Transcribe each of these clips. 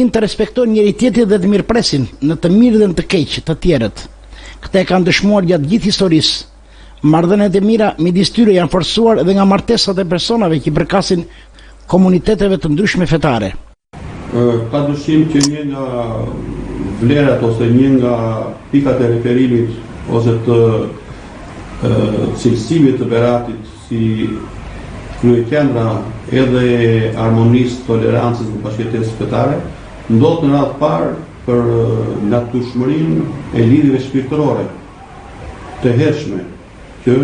Të respektojnë njëri tjetrin dhe të mirëpresin në të mirë dhe në të keq të tjerët. Këta e kanë dëshmuar gjatë gjithë historisë. Marrëdhëniet e mira midis tyre janë forcuar edhe nga martesat e personave që përkasin komuniteteve të ndryshme fetare. Ka dyshim që një nga vlerat ose një nga pikat e referimit ose të cilësimit të Beratit si kryeqendra edhe e harmonisë, tolerancës dhe bashkëjetesës fetare ndodh në radhë parë për natyrshmërinë e lidhjeve shpirtërore të hershme që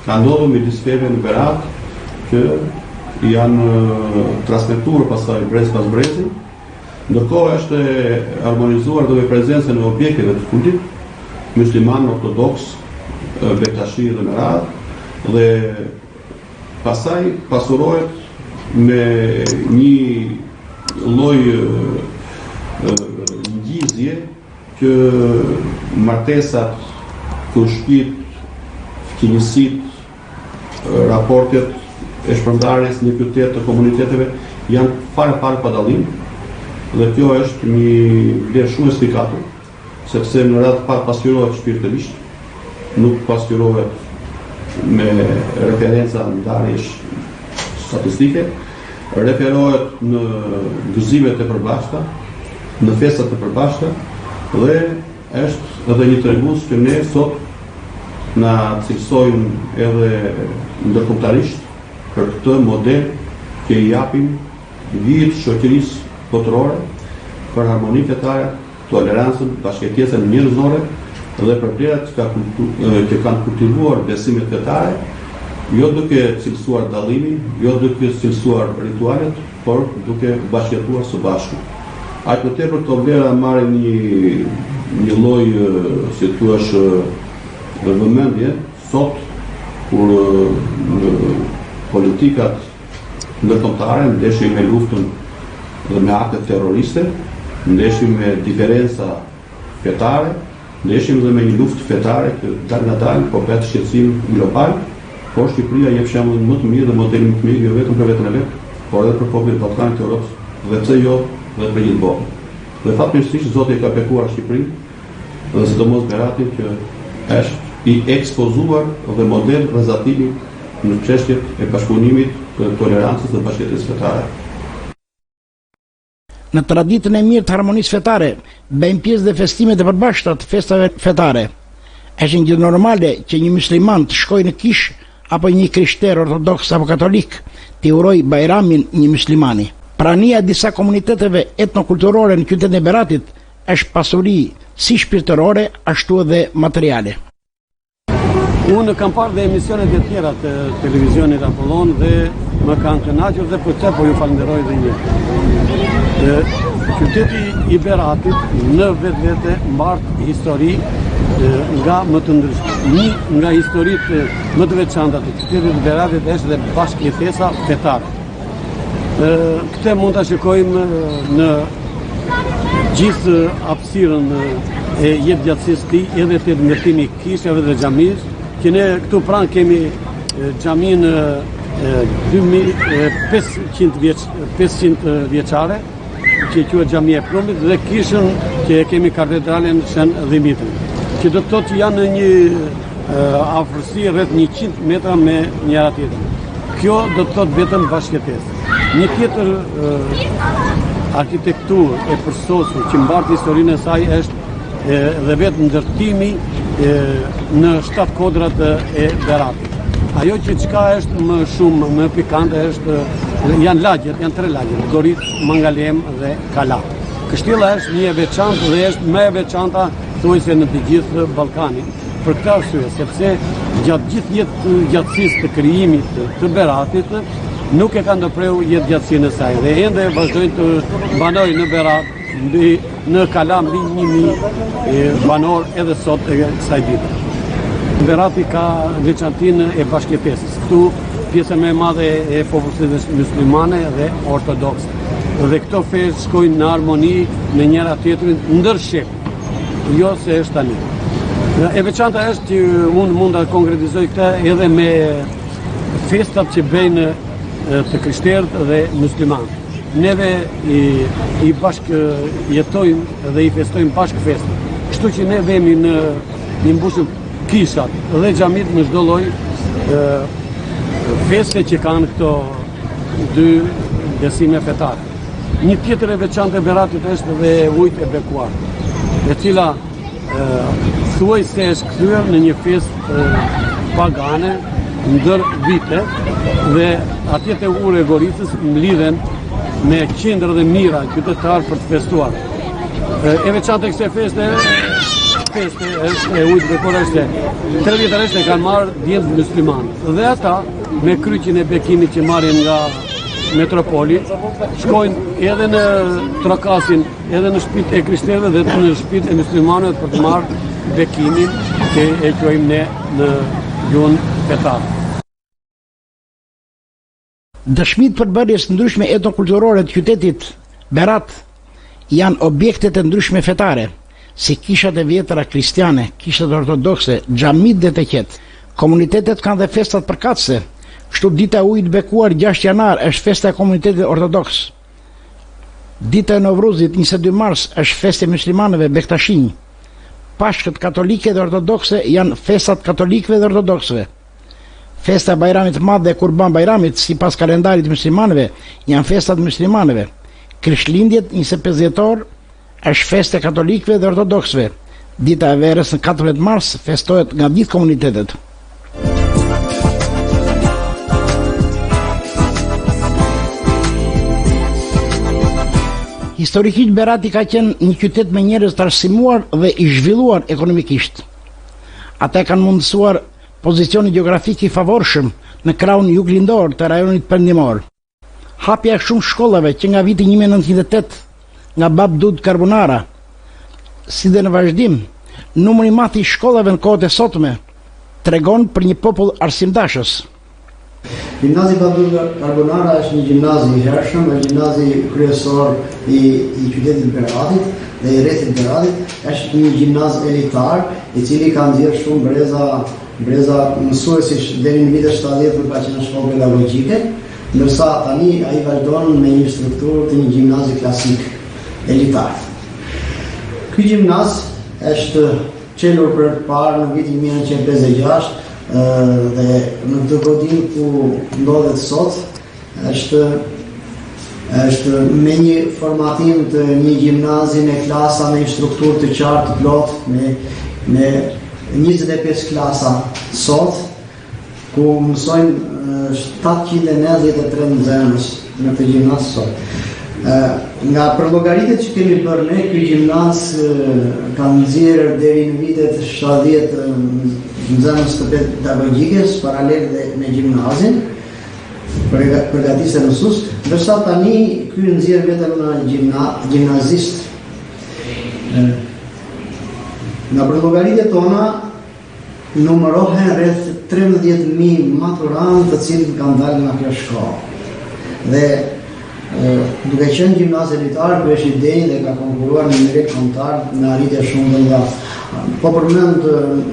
ka ndodhur midis feve në Berat, që janë transmetuar pastaj brez pas brezi, ndërkohë është harmonizuar dhe me prezencën e objekteve të fundit, musliman, ortodoks, Bektashi dhe në radhë, dhe pastaj pasurohet me një lloj ngjizje që martesat, kushtit, fqinjësit, raportet e shpërndarjes në qytet të komuniteteve janë fare pa dallim, dhe kjo është një vlerë shumë e spikatur, sepse në radhë parë pasqyrohet shpirtërisht, nuk pasqyrohet me referenca ndarjesh statistike, referohet në gëzimet e përbashkëta, në festat e përbashkëta, dhe është edhe një tregues që ne sot na cilësojmë edhe ndërkombëtarisht për këtë model që i japim vijit shoqërisë botërore për harmoni fetare, tolerancën, bashkëjetesën njerëzore dhe për vlerat që kanë kultivuar besimet fetare, jo duke cilësuar dallimin, jo duke cilësuar ritualet, por duke bashkëjetuar së bashku. Aq më tepër këto vlera marrin një lloj, si thua, vëmendje sot kur në politikat ndërkombëtare ndeshim me luftën dhe me akte terroriste, ndeshim me diferenca fetare, ndeshim dhe me një luftë fetare që dal nga dal po bëhet shqetësim global, por Shqipëria jep shembullin më të mirë dhe modelin më të mirë jo vetëm për veten e vet, por edhe për popullin e Ballkanit të Europës, dhe pse jo dhe për gjithë botën. Dhe fatmirësisht Zoti e ka bekuar Shqipërinë dhe sidomos Beratin që është i ekspozuar dhe model rrezatimi në çështjet e bashkëpunimit, të tolerancës dhe bashkëjetesës fetare. Në traditën e mirë të harmonisë fetare, bëjnë pjesë dhe festimet e përbashkëta të festave fetare. Është një gjë normale që një musliman të shkojë në kishë apo një krishter ortodoks apo katolik të urojë Bajramin një muslimani. Prania e disa komuniteteve etnokulturore në qytetin e Beratit është pasuri si shpirtërore ashtu edhe materiale. Unë kam parë dhe emisionet e tjera të televizionit Apollon dhe më kanë kënaqur dhe për të po ju falenderoj dhe një. Qyteti i Beratit në vetvete mbart histori nga më të ndryshme. Një nga historitë më të veçanta të qytetit të Beratit është dhe bashkëjetesa fetare. Këtë mund ta shikojmë në gjithë hapësirën e jetëgjatësisë së tij, edhe te ndërtimi i kishave dhe xhamisë, që ne këtu pranë kemi xhamin 500 vjeçare, që quhet xhamia e Plumit, dhe kishën që kemi katedralen Shën Dhimitri, që do të thotë janë në një afërsi rreth 100 metra me njëra tjetrën. Kjo do të thotë vetëm bashkëjetesë. Një tjetër arkitekturë e përsosur që mbart historinë e saj është dhe vetë ndërtimi në 7 kodrat e Beratit. Ajo që çka është më shumë më pikante janë lagjet, janë 3 lagje, Gorit, Mangalem dhe Kala. Kështjella është një e veçantë dhe është më e veçanta thuajse në të gjithë Ballkanin. Për këtë arsye, sepse gjatë gjithë jetëgjatësisë të krijimit të Beratit nuk e ka ndërprerur jetëgjatësinë e saj dhe ende vazhdojnë të banojnë në Berat, në Kala mbi 1000 banor edhe sot e kësaj dite. Berati ka veçantinë e bashkëjetesës. Këtu pjesa më e madhe e popullit është muslimane dhe ortodokse. Dhe këto fe shkojnë në harmoni me njëra tjetrin ndër shek, jo se është tani. E veçanta është që unë mund ta konkretizoj këtë edhe me festat që bëjnë të krishterët dhe muslimanët. neve i bashk jetojmë dhe i festojmë bashkë festën. Kështu që ne vemi në mbushur kishat dhe xhamit në çdo lloj feste që kanë këto dy besime fetare. Një tjetër e veçantë e Beratit është dhe ujtë e bekuar, e cila thuaj se është kthyer në një festë pagane ndër vite dhe atjet e ure e Goricës mlidhen me qindra dhe mira qytetarë për të festuar. E veçantë e kësaj feste është e ujtë bekuar është 3 vjetë e kanë marrë djemtë muslimanë dhe ata me kryqin e bekimit që marrin nga metropoli, shkojnë edhe në Trakasin, edhe në shtëpitë e krishterëve dhe në shtëpitë e muslimanëve për të marrë bekimin që e quajmë ne në gjuhën fetare. Dëshmitë për bërjes ndryshme etnokulturore të qytetit Berat janë objektet e ndryshme fetare, si kishat e vjetra kristiane, kishat ortodokse, xhamit dhe të qetë. Komunitetet kanë dhe festat përkatëse. Kështu dita e ujit bekuar 6 janar është festa e komunitetit ortodoks. Dita e Novruzit 22 mars është festë e muslimanëve Bektashinj. Pashkët katolike dhe ortodokse janë festat katolikëve dhe ortodoksëve. Festa e Bajramit Madh dhe Kurban Bajramit sipas kalendarit muslimanëve janë festat muslimanëve. Krishtlindjet 25 dhjetor është festë e katolikëve dhe ortodoksëve. Dita e verës në 14 mars festohet nga gjithë komunitetet. Historikisht Berati ka qenë një qytet me njerëz të arsimuar dhe i zhvilluar ekonomikisht. Ata kanë mundësuar pozicionin gjeografik i favorshëm në krahun juglindor të rajonit perëndimor. Hapja e shumë shkollave që nga viti 1908 nga Bab Dud Karbonara, si dhe në vazhdim, numri i madh i shkollave në kohët e sotme tregon për një popull arsimdashës. Gjimnazi Babdud Karbonara është një gjimnazi i hershëm, është gjimnazi kryesor i qytetit Beratit dhe i rrethit Beratit, është një gjimnaz elitar i cili ka nxjerrë shumë breza mësuesish deri në vitet 70 kur ka qenë shkollë pedagogjike, ndërsa tani ai vazhdon me një strukturë të një gjimnazi klasik elitar. Ky gjimnaz është çelur për të parë në vitin 1956 dhe në këtë godin ku ndodhet sot është me një formatim të një gjimnazi me klasa me një strukturë të qartë të plotë me 25 klasa sot ku mësojnë 793 nxënës në këtë gjimnaz sot. Nga përllogaritet që kemi bërë ne, ky gjimnaz ka nxjerrë deri në vitet 70 nxënës të pedagogjikes paralel dhe me gjimnazin, përgatitës e mësues, ndërsa tani ky nxjerr vetëm në gjimnazist. Nga përllogaritet tona numërohen rreth 13.000 maturantë të cilët kanë dalë nga kjo shkollë. Dhe duke qenë gjimnaz elitar, ky është ide dhe ka konkuruar në nivel kombëtar në arritje shumë të mëdha. Po përmend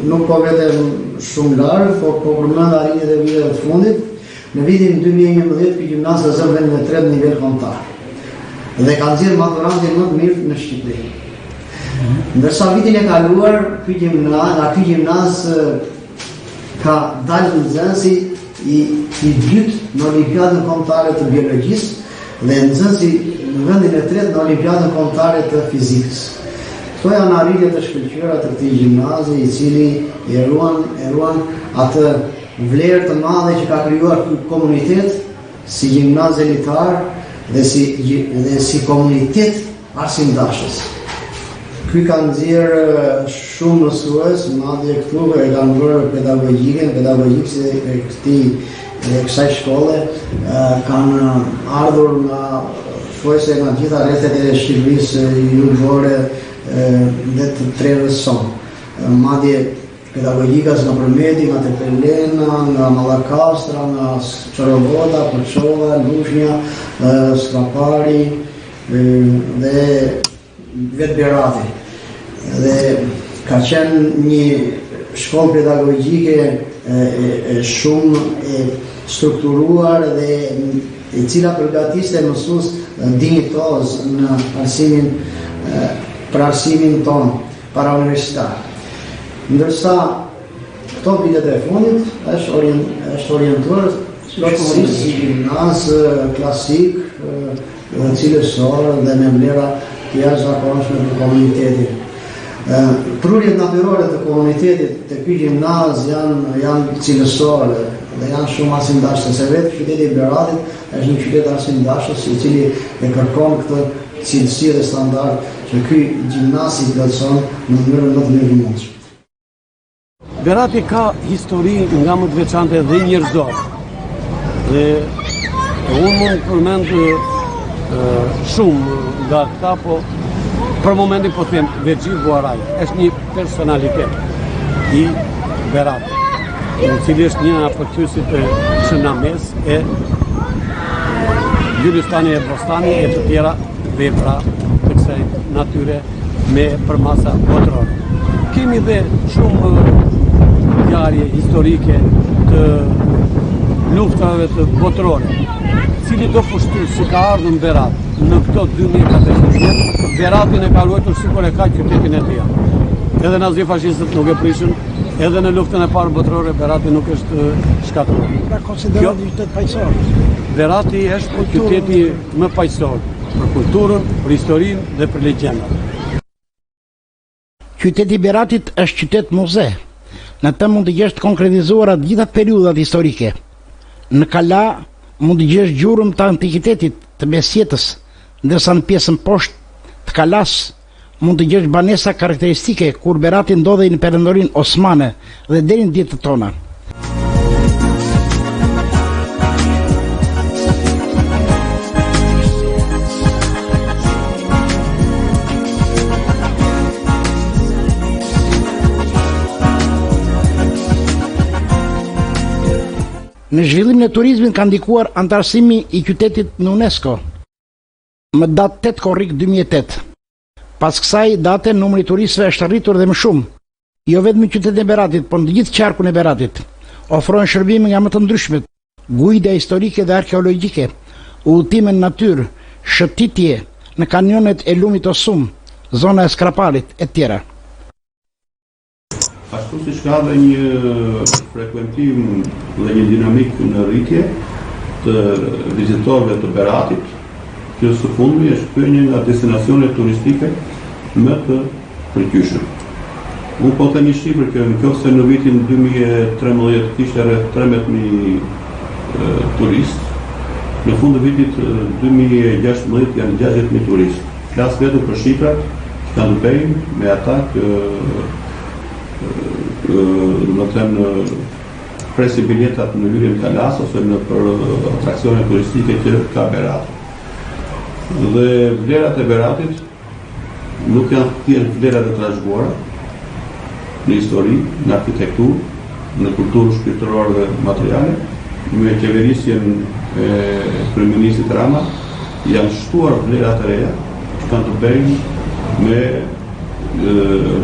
nuk po vetëm shumë larg, po përmend arritjet e viteve të fundit. Në vitin 2011 ky gjimnaz ka zënë vendin e 3 në nivel kombëtar. Dhe ka nxjerrë maturantin më të mirë në Shqipëri. Ndërsa vitin e kaluar ky gjimnaz ka dalë nxënësi i dytë në Olimpiadën Kombëtare të Biologjisë dhe nxënësi në vendin e tretë në Olimpiadën Kombëtare të Fizikës. Këto janë arritje të shkëlqyera të këtij gjimnazi i cili e ruan atë vlerë të madhe që ka krijuar ky komunitet si gjimnaz elitar dhe si komunitet arsimdashës. Ky ka nxjerrë shumë mësues, madje këtu e kanë bërë pedagogjikë e kësaj shkolle, kanë ardhur nga shojse nga gjitha rrethet e Shqipërisë jugore dhe të Trevës son. Madje pedagogjikas nga Përmeti, nga Tepelena, nga Mallakastra, nga Çorovota, Përçova, Lushnja, Skrapari dhe vetë Berati. Dhe ka qenë një shkollë pedagogjike shumë e strukturuar dhe e cila përgatiste mësues dinjitoz në arsimin për arsimin tonë para universitar. Ndërsa këto vitet e fundit është orientuar si gjimnaz klasik, cilësor dhe me vlera të jashtëzakonshme të komunitetit. Prurjet natyrore të komunitetit të ky gjimnaz janë cilësore dhe janë shumë arsimdashëse, se vetë qyteti i Beratit është një qytet arsimdashës i cili e kërkon këtë cilësi dhe standard që ky gjimnaz i plotëson në mënyrën më të mirë mundshme. Berati ka histori nga më të veçante dhe njerëzore. Dhe unë mund përmend shumë nga këta, po për momentin po them Vexhi Buaraj është një personalitet i Beratit, i cili është një nga përkthyesit e Shënames e Gylistani e Bostani e të tjera vepra të kësaj natyre me përmasa botërore. Kemi dhe shumë ngjarje historike të luftave të botërore, cili do pushtu si ka ardhur në Berat në këto 2014 vjet, Beratin e ka ruajtur sikur e ka qytetin e tij. Edhe nazifashistët nuk e prishin, edhe në luftën e parë botërore Berati nuk është shkatruar. Pra konsiderohet një qytet paqësor. Berati është qyteti më paqësor për kulturën, për historinë dhe për legjendat. Qyteti i Beratit është qytet muze. Në të mund të gjesh të konkretizuara të gjitha periudhat historike. Në Kala mund të gjesh gjurmë të antikitetit të mesjetës, ndërsa në pjesën poshtë të Kalas mund të gjesh banesa karakteristike kur Berati ndodhej në perëndorinë osmane dhe deri në ditët tona. Në zhvillimin e turizmit ka ndikuar antarësimi i qytetit në UNESCO më datë 8 korrik 2008. Pas kësaj date numri i turistëve është rritur dhe më shumë, jo vetëm në qytetin e Beratit, por në gjithë qarkun e Beratit. Ofrohen shërbime nga më të ndryshmet, gujde historike dhe arkeologjike, udhëtime në natyrë, shëtitje në kanionet e lumit Osum, zona e Skrapalit e tjera. Ashtu si ka dhe një frekuentim dhe një dinamik në rritje të vizitorëve të Beratit, që së fundmi është kërë një nga destinacionet turistike më të përqyshëm. Unë po të një shifrë që në qoftë se në vitin 2013 kishte rreth 13.000 turist, në fund të vitit 2016 janë 60.000 turist. Flas vetëm për shifrat që kanë bëjnë me ata që më thënë presi biletat në hyrjen Kalas ose në për atraksione turistike që ka Berati. Dhe vlerat e Beratit nuk janë thjesht vlerat e trashëguara në histori, në arkitekturë, në kulturë shpirtërore dhe materiale, me qeverisjen e kryeministit Rama janë shtuar vlerat e reja që kanë të bëjnë me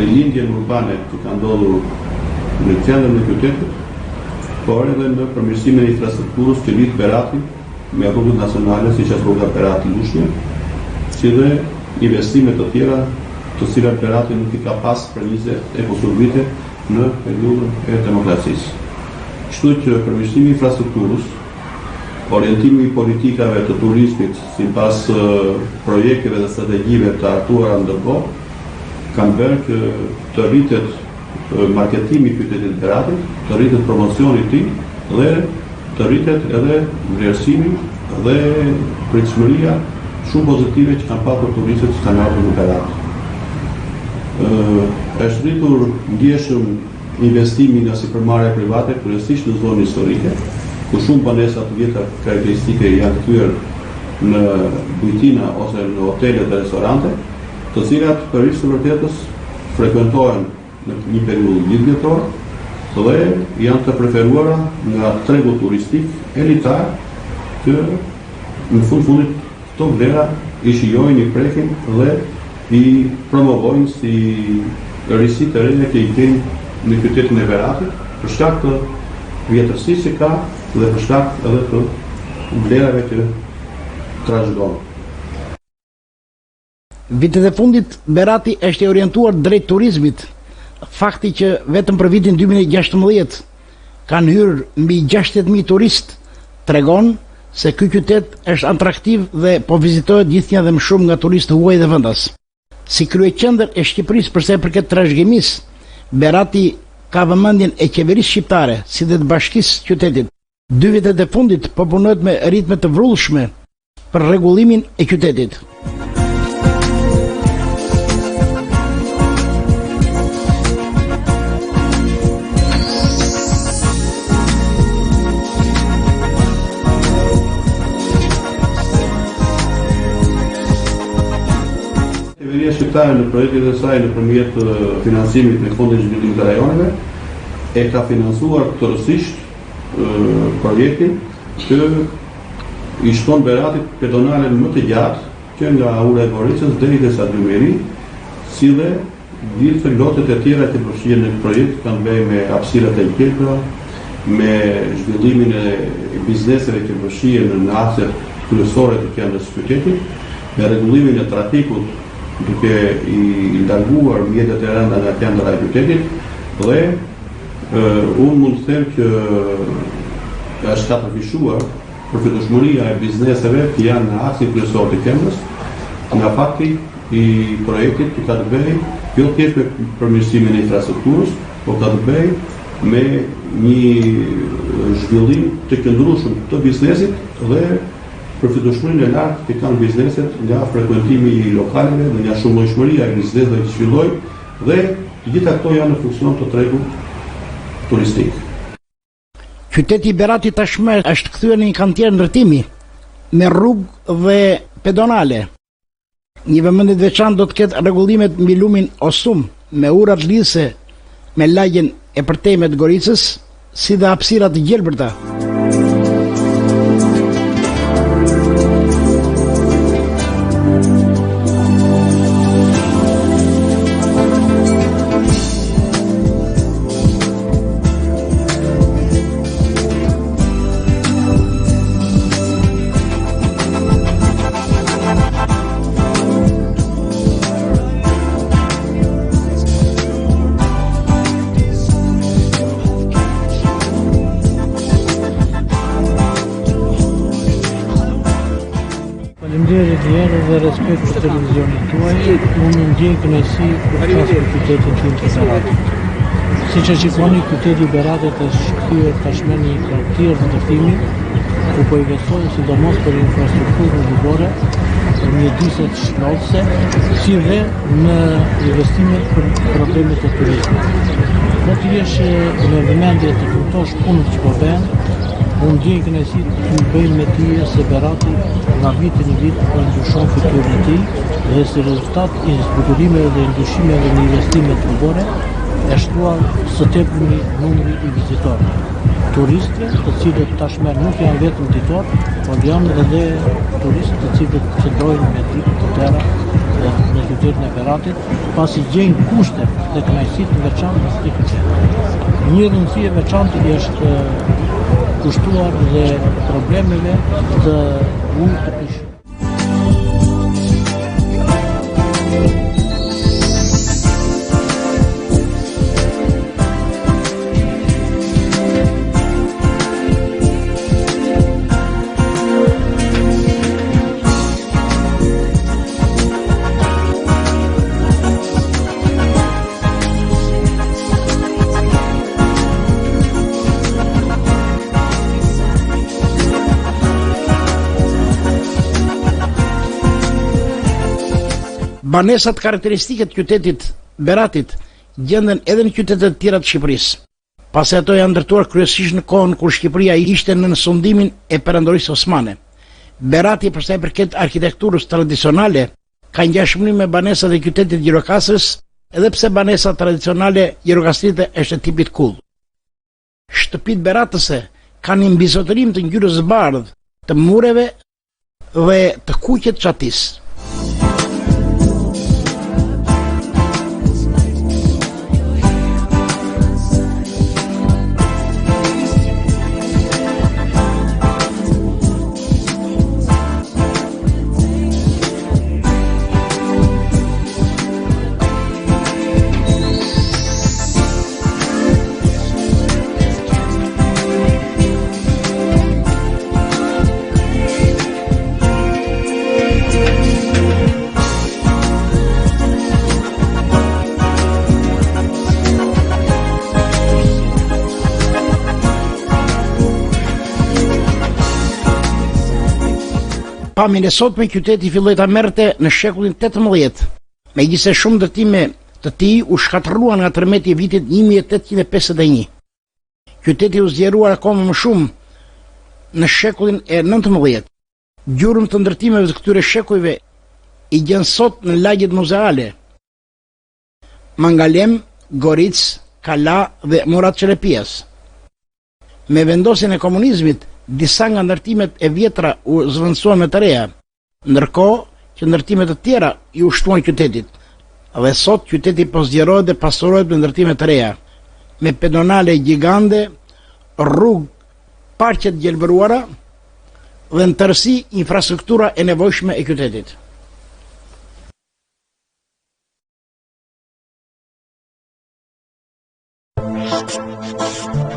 rilindjen urbane që kanë ndodhur në qendrën e qytetit, por edhe në përmirësimin e infrastrukturës që lidh Beratin me rrugët nacionale siç është rruga Berati-Lushnjë, si dhe investime të tjera të cilat Berati nuk i ka pas për 20 e kusur vite në periudhën e demokracisë. Kështu që përmirësimi i infrastrukturës, orientimi i politikave të turizmit sipas projekteve dhe strategjive të hartuara ndërkohë, kanë bërë që të rritet marketimi i qytetit Beratit, të rritet promocioni i tij dhe të rritet edhe vlerësimi dhe pritshmëria shumë pozitive që kanë pasur turistët që kanë ardhur në Berat. Është rritur ndjeshëm investimi nga sipërmarrja private, kryesisht në zonë historike, ku shumë banesa të vjetra karakteristike janë kthyer në bujtina ose në hotele dhe restorante, të cilat për hir të vërtetës frekuentohen në një periudhë gjithëvjetore dhe janë të preferuara nga tregu turistik elitar që në fundit këto vlera i shijojnë, i prekin dhe i promovojnë si risi të reja që i kenë në qytetin e Beratit për shkak të vjetërsisë që ka dhe për shkak edhe të vlerave që trashëgon. Vitet e fundit, Berati është e orientuar drejt turizmit, fakti që vetëm për vitin 2016 kanë hyrë mbi 60.000 turist, tregon se ky qytet është atraktiv dhe po vizitohet gjithnjë dhe më shumë nga turistë huaj dhe vendas. Si kryeqendër e Shqipërisë përsa i përket trashëgimisë, Berati ka vëmendjen e qeverisë shqiptare si dhe të bashkisë qytetit. 2 vitet e fundit po punohet me ritme të vrrullshme për rregullimin e qytetit. Qeveria shqiptare në projektet e saj nëpërmjet financimit në Fondin e Zhvillimit të Rajoneve e ka financuar tërësisht projektin që i shton Beratit pedonalen më të gjatë që nga ura e Goricës deri te Sadrymeri, si dhe gjithë lotet e tjera që përfshihen në projekt kanë bëjë me hapësirat e qelpra, me zhvillimin e bizneseve që përfshihen në akset kryesore të qendrës së qytetit, me rregullimin e trafikut duke i larguar mjetet e rënda nga qendra e qytetit dhe unë mund të them që është ka përfishuar përfitueshmëria e bizneseve që janë në aksin kryesor të qendrës nga fakti i projektit që ka të bëjë jo thjesht me përmirësimin e infrastrukturës, por ka të bëjë me një zhvillim të qëndrueshëm të biznesit dhe përfitueshmërinë e lartë që kanë bizneset nga frekuentimi i lokaleve dhe nga shumëllojshmëria e bizneseve që zhvillojnë dhe të gjitha këto janë në funksion të tregut turistik. Qyteti i Beratit tashmë është kthyer në një kantier ndërtimi me rrugë dhe pedonale. Një vëmendje të veçantë do të ketë rregullimet mbi lumin Osum me urat lidhëse me lagjen e përtejme të Goricës, si dhe hapësira të gjelbërta. Faleminderit njerë dhe respekt për televizionit tuaj, unë ndjej kënaqësi për të flasur për qytetin tim të Beratit. Siç e shikoni, qyteti i Beratit është kthyer tashmë në një kartier të ndërtimit, ku po investohen sidomos për infrastrukturën rrugore, për mjediset shëndetëse, si dhe në investimet për problemet e turizmit. Do të jesh me vëmendje të kuptosh punët që po bëhen. Unë ndjej kënaqësi të bëjmë me tije se Berati nga viti në vit po ndryshon fytyrën e tij dhe si rezultat i zbukurimeve dhe ndryshimeve në investimet rrugore e shtuar së tepërmi numri i vizitorëve. Turistëve, të cilët tashmë nuk janë vetëm ditor, por janë edhe turistë të cilët qëndrojnë me ditë të tëra në qytetin e Beratit, pasi gjejnë kushte dhe kënaqësi të veçantë në këtë qytet. Një rëndësi e veçantë është kushtuar dhe problemeve të ujit të pishë. Banesat karakteristike të qytetit Beratit gjenden edhe në qytetet tjera të Shqipërisë, pasi ato janë ndërtuar kryesisht në kohën kur Shqipëria ishte në nënsundimin e perandorisë osmane. Berati, për sa i përket arkitekturës tradicionale, ka ngjashmëri me banesat e qytetit Gjirokastërës, edhe pse banesa tradicionale gjirokastrite është e tipit kull. Shtëpitë beratëse kanë një mbizotërim të ngjyrës së bardhë, të mureve dhe të kuqe të çatisë. pamjen e sotme qyteti filloi ta merrte në shekullin 18, megjithëse shumë ndërtime të tij u shkatërruan nga tërmeti i vitit 1851. Qyteti u zgjeruar akoma më shumë në shekullin e 19. Gjurmë të ndërtimeve të këtyre shekujve i gjen sot në lagjet muzeale: Mangalem, Goric, Kala dhe Murat Çelepias. Me vendosjen e komunizmit, disa nga ndërtimet e vjetra u zvendësuan me të reja, ndërkohë që ndërtimet të tjera i ushtuan qytetit. Dhe sot qyteti po zgjerohet dhe pasurohet me ndërtime të reja, me pedonale gjigande, rrugë parqet gjelbëruara dhe në tërësi infrastruktura e nevojshme e qytetit.